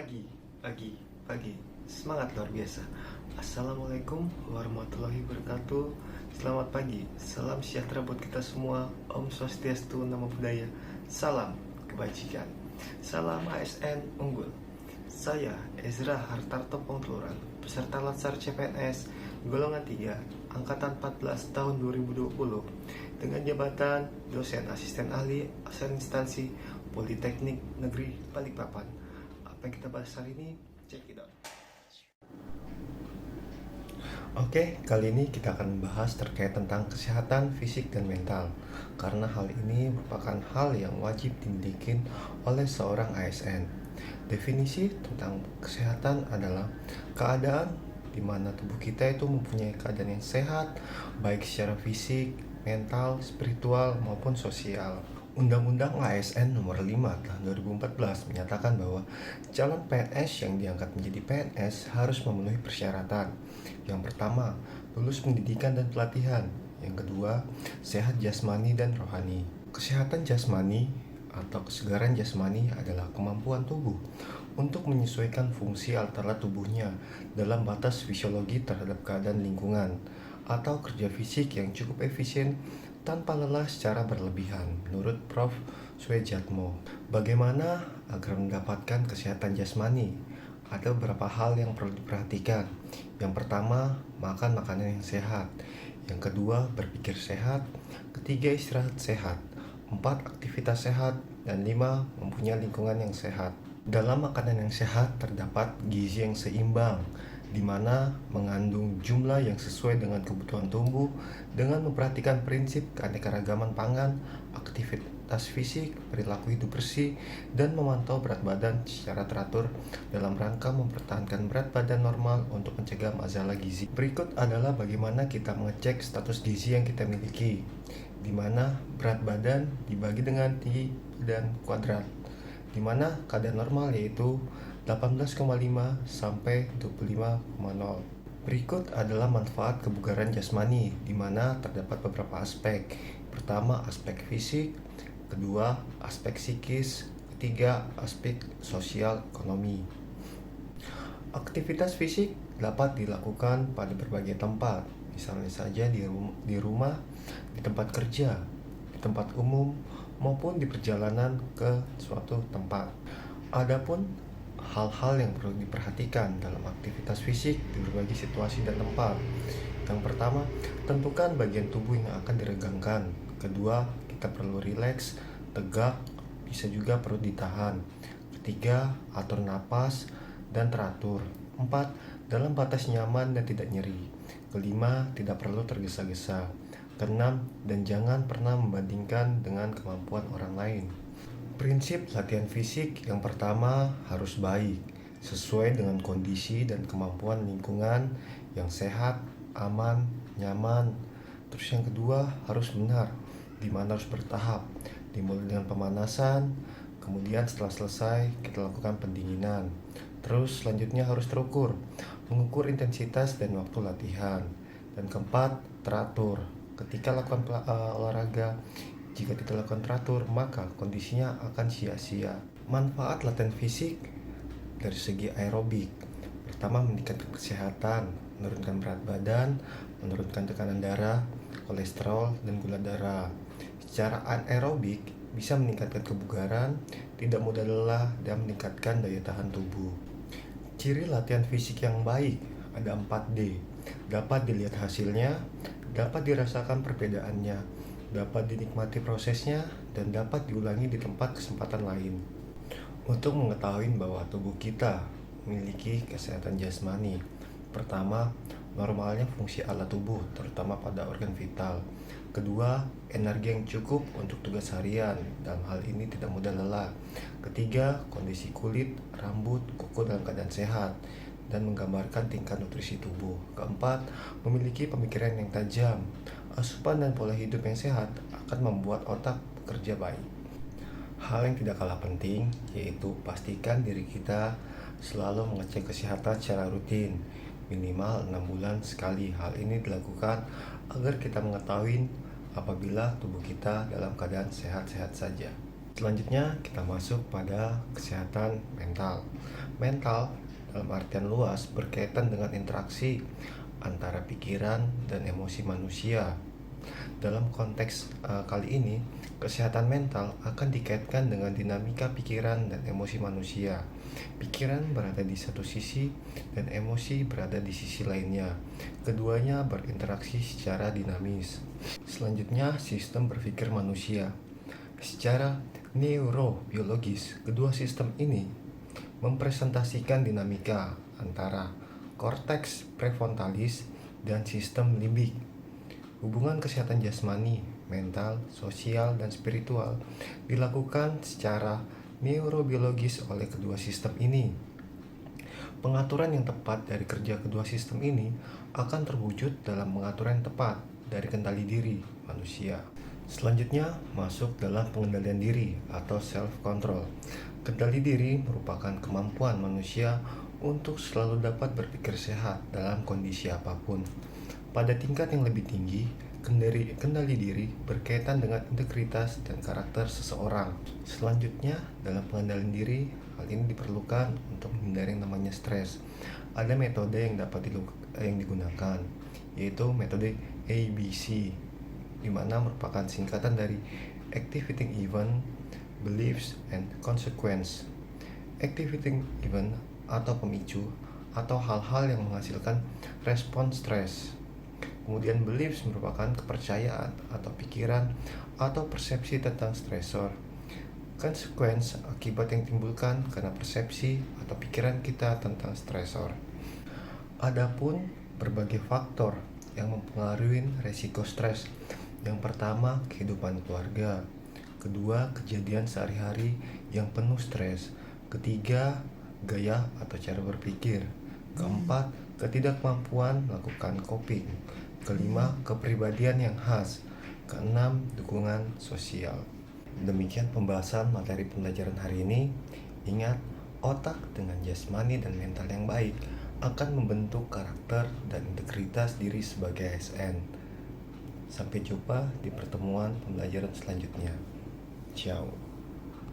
Pagi, pagi, pagi. Semangat luar biasa. Assalamualaikum warahmatullahi wabarakatuh. Selamat pagi. Salam sejahtera buat kita semua. Om Swastiastu, Namo Buddhaya. Salam kebajikan. Salam ASN unggul. Saya Ezra Hartarto Pongtluran, peserta Latsar CPNS golongan 3, angkatan 14 tahun 2020 dengan jabatan dosen asisten ahli asal instansi Politeknik Negeri Balikpapan. Apa yang kita bahas hari ini? Check it out. Oke, kali ini kita akan membahas terkait tentang kesehatan fisik dan mental. Karena hal ini merupakan hal yang wajib dimiliki oleh seorang ASN. Definisi tentang kesehatan adalah keadaan di mana tubuh kita itu mempunyai keadaan yang sehat, baik secara fisik, mental, spiritual, maupun sosial. Undang-Undang ASN Nomor 5 Tahun 2014 menyatakan bahwa calon PNS yang diangkat menjadi PNS harus memenuhi persyaratan. Yang pertama, lulus pendidikan dan pelatihan. Yang kedua, sehat jasmani dan rohani. Kesehatan jasmani atau kesegaran jasmani adalah kemampuan tubuh untuk menyesuaikan fungsi alat tubuhnya dalam batas fisiologi terhadap keadaan lingkungan atau kerja fisik yang cukup efisien tanpa lelah secara berlebihan, menurut Prof. Suejatmo. Bagaimana agar mendapatkan kesehatan jasmani? Ada beberapa hal yang perlu diperhatikan. Yang pertama, makan makanan yang sehat. Yang kedua, berpikir sehat. Ketiga, istirahat sehat. 4, aktivitas sehat. Dan 5, mempunyai lingkungan yang sehat. Dalam makanan yang sehat terdapat gizi yang seimbang, di mana mengandung jumlah yang sesuai dengan kebutuhan tubuh dengan memperhatikan prinsip keanekaragaman pangan, aktivitas fisik, perilaku hidup bersih, dan memantau berat badan secara teratur dalam rangka mempertahankan berat badan normal untuk mencegah masalah gizi. Berikut adalah bagaimana kita mengecek status gizi yang kita miliki, di mana berat badan dibagi dengan tinggi dan kuadrat, di mana keadaan normal yaitu 18,5 sampai 25,0. Berikut adalah manfaat kebugaran jasmani, di mana terdapat beberapa aspek. Pertama, aspek fisik. Kedua, aspek psikis. Ketiga, aspek sosial ekonomi. Aktivitas fisik dapat dilakukan pada berbagai tempat, misalnya saja di rumah, di tempat kerja, di tempat umum, maupun di perjalanan ke suatu tempat. Adapun hal-hal yang perlu diperhatikan dalam aktivitas fisik di berbagai situasi dan tempat. Yang pertama, tentukan bagian tubuh yang akan diregangkan. Kedua, kita perlu rileks, tegak, bisa juga perlu ditahan. Ketiga, atur napas dan teratur. 4, dalam batas nyaman dan tidak nyeri. Kelima, tidak perlu tergesa-gesa. Keenam, dan jangan pernah membandingkan dengan kemampuan orang lain. Prinsip latihan fisik yang pertama harus baik, sesuai dengan kondisi dan kemampuan lingkungan yang sehat, aman, nyaman. Terus yang kedua harus benar, di mana harus bertahap, dimulai dengan pemanasan, kemudian setelah selesai kita lakukan pendinginan. Terus selanjutnya harus terukur, mengukur intensitas dan waktu latihan. Dan keempat, teratur. Ketika lakukan olahraga, jika tidak lakukan teratur, maka kondisinya akan sia-sia. Manfaat latihan fisik dari segi aerobik. Pertama, meningkatkan kesehatan, menurunkan berat badan, menurunkan tekanan darah, kolesterol, dan gula darah. Secara anaerobik, bisa meningkatkan kebugaran, tidak mudah lelah, dan meningkatkan daya tahan tubuh. Ciri latihan fisik yang baik ada 4D. Dapat dilihat hasilnya, dapat dirasakan perbedaannya, dapat dinikmati prosesnya, dan dapat diulangi di tempat kesempatan lain. Untuk mengetahui bahwa tubuh kita memiliki kesehatan jasmani, pertama, normalnya fungsi alat tubuh, terutama pada organ vital. Kedua, energi yang cukup untuk tugas harian, dalam hal ini tidak mudah lelah. Ketiga, kondisi kulit, rambut, kuku dalam keadaan sehat dan menggambarkan tingkat nutrisi tubuh. Keempat, memiliki pemikiran yang tajam. Asupan dan pola hidup yang sehat akan membuat otak bekerja baik. Hal yang tidak kalah penting yaitu pastikan diri kita selalu mengecek kesehatan secara rutin, minimal 6 bulan sekali. Hal ini dilakukan agar kita mengetahui apabila tubuh kita dalam keadaan sehat-sehat saja. Selanjutnya kita masuk pada kesehatan mental. Mental dalam artian luas berkaitan dengan interaksi antara pikiran dan emosi manusia. Dalam konteks kali ini, kesehatan mental akan dikaitkan dengan dinamika pikiran dan emosi manusia. Pikiran berada di satu sisi dan emosi berada di sisi lainnya. Keduanya berinteraksi secara dinamis. Selanjutnya, sistem berpikir manusia. Secara neurobiologis, kedua sistem ini mempresentasikan dinamika antara korteks prefrontalis dan sistem limbik. Hubungan kesehatan jasmani, mental, sosial, dan spiritual dilakukan secara neurobiologis oleh kedua sistem ini. Pengaturan yang tepat dari kerja kedua sistem ini akan terwujud dalam pengaturan yang tepat dari kendali diri manusia. Selanjutnya, masuk dalam pengendalian diri atau self-control. Kendali diri merupakan kemampuan manusia untuk selalu dapat berpikir sehat dalam kondisi apapun. Pada tingkat yang lebih tinggi, kendali diri berkaitan dengan integritas dan karakter seseorang. Selanjutnya, dalam pengendalian diri, hal ini diperlukan untuk menghindari yang namanya stres. Ada metode yang dapat digunakan, yaitu metode ABC, di mana merupakan singkatan dari Activating Event, Beliefs, and Consequence. Activating Event atau pemicu atau hal-hal yang menghasilkan respon stres. Kemudian beliefs merupakan kepercayaan atau pikiran atau persepsi tentang stresor. Consequence akibat yang timbulkan karena persepsi atau pikiran kita tentang stresor. Adapun berbagai faktor yang mempengaruhi resiko stres. Yang pertama, kehidupan keluarga. Kedua, kejadian sehari-hari yang penuh stres. Ketiga, gaya atau cara berpikir. Keempat, ketidakmampuan melakukan coping. Kelima, kepribadian yang khas. Keenam, dukungan sosial. Demikian pembahasan materi pembelajaran hari ini. Ingat, otak dengan jasmani dan mental yang baik akan membentuk karakter dan integritas diri sebagai ASN. Sampai jumpa di pertemuan pembelajaran selanjutnya. Ciao.